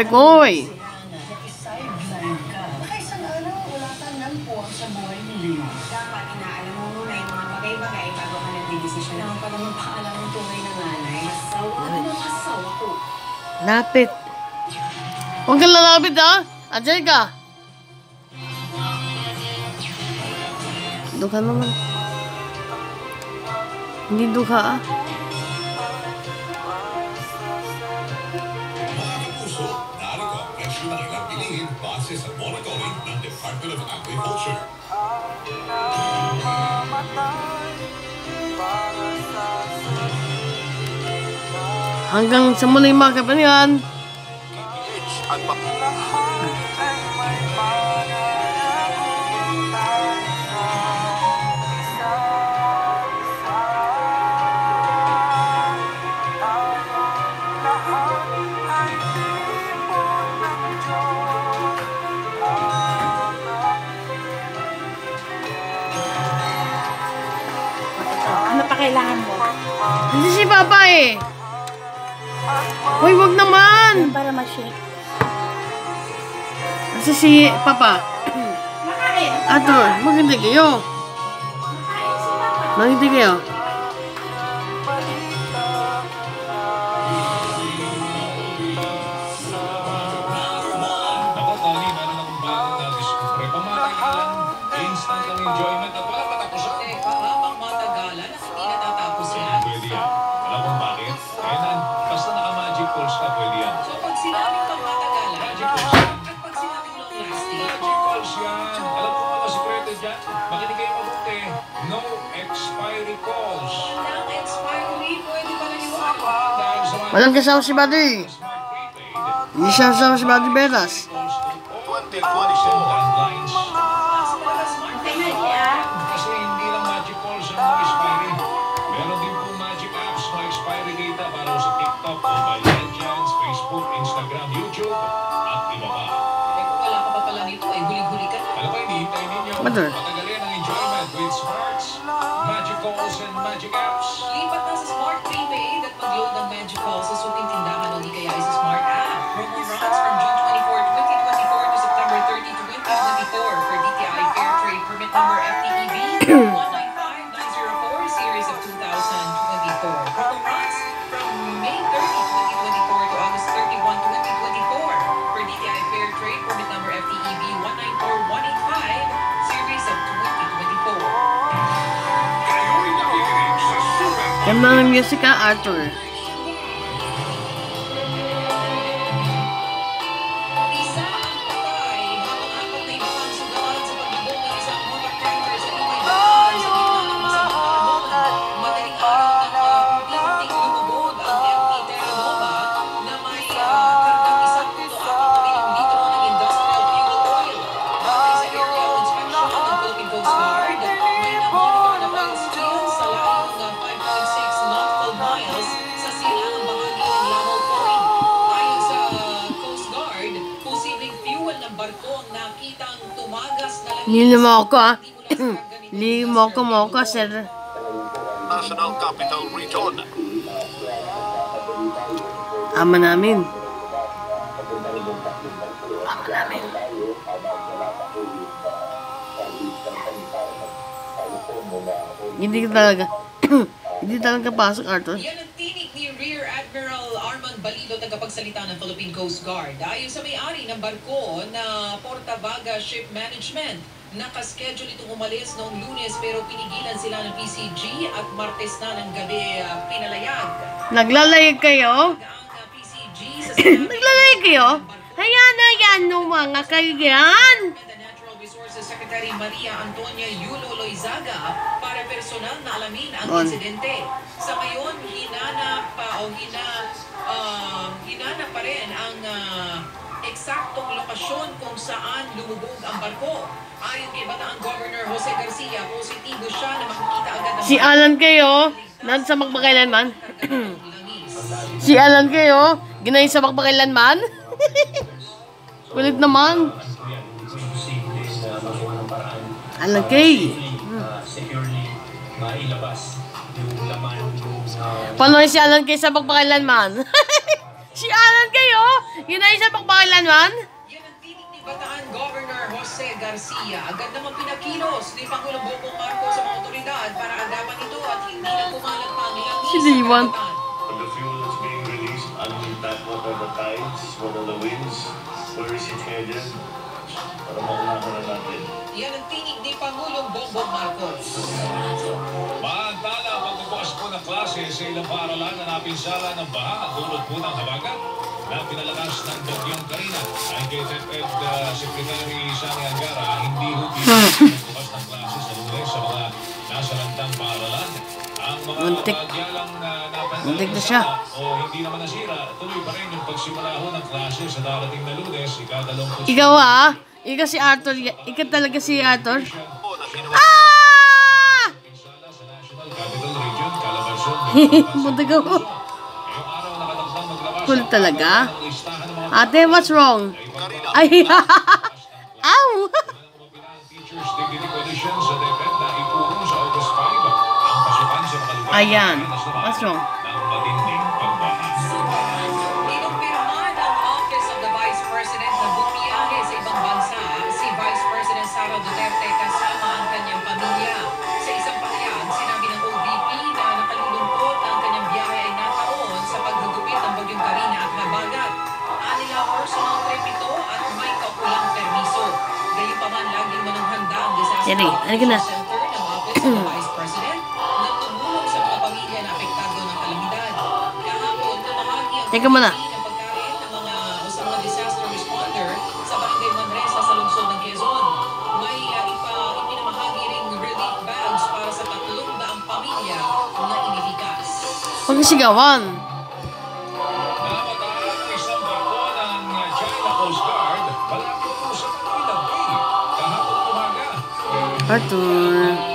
Koy. Naka-sideline ka. Naka-isang araw, wala kang lampuan sa buhay ni Leo. Dapat inaalam mo muna yung mga bagay-bagay bago ka nagdidesisyon. Naman pa naman paalam ng tunay na nanay. Asawa ng asawa ko. Lapit. Huwag kang lalapit ha. Andiyan ka. Duka naman. Hindi duka ah. Ng ilang pilihin base sa monitoring ng Department of Agriculture. Hanggang sa muna yung mga kapanian. Ano pa kailangan mo? Hindi si Papa eh. Uy, wag naman. Para ma-shake. Kasi si Papa. Ato, maganda kayo. Maganda kayo. Ako, Tony, meron akong bagong na-discover. Pamatagalan, instant ang enjoyment at wala patapusan. Teka, habang matagalan, hindi natatapos yan. Pwede yan. Alam kung bakit? Kaya basta naka-magic calls ka, pwede yan. So pag sinabing pang matagalan, Magic calls yan. at pag sinabing long lasting, Magic calls yan. Alam ko mga sekreto dyan. Makinig kayo mabuti. No expiry calls. walang expiry, pwede pala yun. Dahil sa mga Walang kasama si Buddy. smart prepaid, Hindi siya kasama si Buddy Beras. calls to all 2027 landlines. Mas pala smart na Kasi hindi lang magic calls ang no expiry. Meron din po magic apps na expiry data para sa TikTok, Mobile Legends, Facebook, Instagram, YouTube, at iba pa. Eh kung wala ka pa pala nito, eh huli-huli ka na. Alam ko, hinihintay ninyo. Mother. Patagalin ang enjoyment with smarts, magic calls, and magic apps. Lipat na sa Smart Prepaid at mag-load ng Magic Call sa suking tindahan o di kaya ay sa Smart App. Promo runs from June 24, 2024 to September 30, 2024 for DTI Fair Trade Permit Number FTEB 195904 Series of 2024. Promo runs from May 30, 2024 to August 31, 2024 for DTI Fair Trade Permit Number FTEB 194185 Series of 2024. Kayo'y nakikinig sa Super Ganda ng music ha, Arthur. Isa ang patay habang apat na iba ang sugawan sa pagbubog ng isang motor trailer sa Limay Bataan sa gitna ng masamang panahon. Madaling araw nang unti-unting lumubog ang MT Terranova na may kargang 1.4 litro ng industrial fuel oil. Batay sa aerial inspection ng Philippine Coast Guard, may namonitor na oil spill sa layo ng 5.6 nautical miles sa silangang bahagi ng Lamu Point. Ayon sa Coast Guard, posibleng fuel ng barko ang nakitang tumagas na langis. Nili mo ako ah. Nili mo ako, sir. National Capital Region. Ama namin. Ama namin. Hindi talaga. Hindi talaga pasok, Arthur. Yan ang tinig ni Rear Admiral Armand Balido, tagapagsalita ng Philippine Coast Guard. Ayon sa may-ari ng barko na Portavaga Ship Management, nakaschedule itong umalis noong Lunes pero pinigilan sila ng PCG at Martes na ng gabi pinalayag. Naglalayag kayo? Ang PCG sa sinabi Naglalayag kayo? Ayan, no mga kaigan. The Natural Resources Secretary Maria Antonia Yulo Loizaga para personal na alamin ang On. insidente. Sa ngayon, hinanap pa rin ang eksaktong lokasyon kung saan lumubog ang barko. Ayon kay Bataang Governor Jose Garcia, positibo siya na makikita agad ang Si Alan kayo, nan sa magpakailanman. Si Alan kayo, ginay sa magpakailanman. Kulit naman. Alan kay. Securely mailabas yung laman ng Paano si Alan kay sa magpakailanman? Si Alan kayo, ginay sa pagpakilanman. Yan ang tinig ni Bataan Governor Jose Garcia. Agad naman pinakilos ni Pangulong Bongbong Marcos sa mga otoridad para agapan ito at hindi na kumalat pa ang ilang Si Liwan. When the fuel is being released, what are the tides, what are the winds, where is it headed? Para makunahan na natin. Yan ang tinig ni Pangulong Bongbong Marcos. Maantala ang pagbubukas po ng klase sa ilang paaralan na napinsala ng baha dulot po ng habagat na pinalakas ng Bagyong Karina. Ayon kay DepEd Secretary Sani Angara, hindi ho pinagbukas ng klase sa Lunes sa mga nasa landang paaralan. Ang mga Muntik. bagyalang Muntik na siya. o hindi naman nasira, tuloy pa rin yung pagsimula ho ng klase sa darating na Lunes, ika-20. Ikaw ikaw si Arthur, ikaw talaga si Arthur. Ah! Pinsala sa National Capital Region, Calabarzon, Muntik ako. Ngayong araw nakatakdang maglabas Cool ang talaga. ng listahan ng mga Ate, what's wrong? Ay, ow! Teachers Dignity Coalition sa DepEd na iturong sa August 5 ang pasukan sa makalugan Ayan. What's wrong? ng matinding pagbaha. Inumpirma ng Office of the Vice President na bumiyahe sa ibang bansa si Vice President Sara Duterte kasama ang kanyang pamilya. Sa isang pahayag, sinabi ng OVP na nakalulungkot ang kanyang biyahe ay nataon sa paghugupit ng Bagyong Karina at habagat. Anila personal trip ito at may kaukulang permiso. Gayunpaman, laging mananghanda ang disaster Yari, halika na. Center ng Office of the Vice President na tumulong sa mga pamilya na apektado ng kalamidad. Kahapon, tumahagi ang Teka muna. ng pagkain ng sa mga disaster responder sa Barangay Manresa sa lungsod ng Quezon. May ipinamahagi ring relief bags para sa 300 pamilya na iniligtas. Huwag kasigawan. Namataan ang isang barko ng China Coast Guard malapit po sa Manila Bay kahapon umaga. Arthur.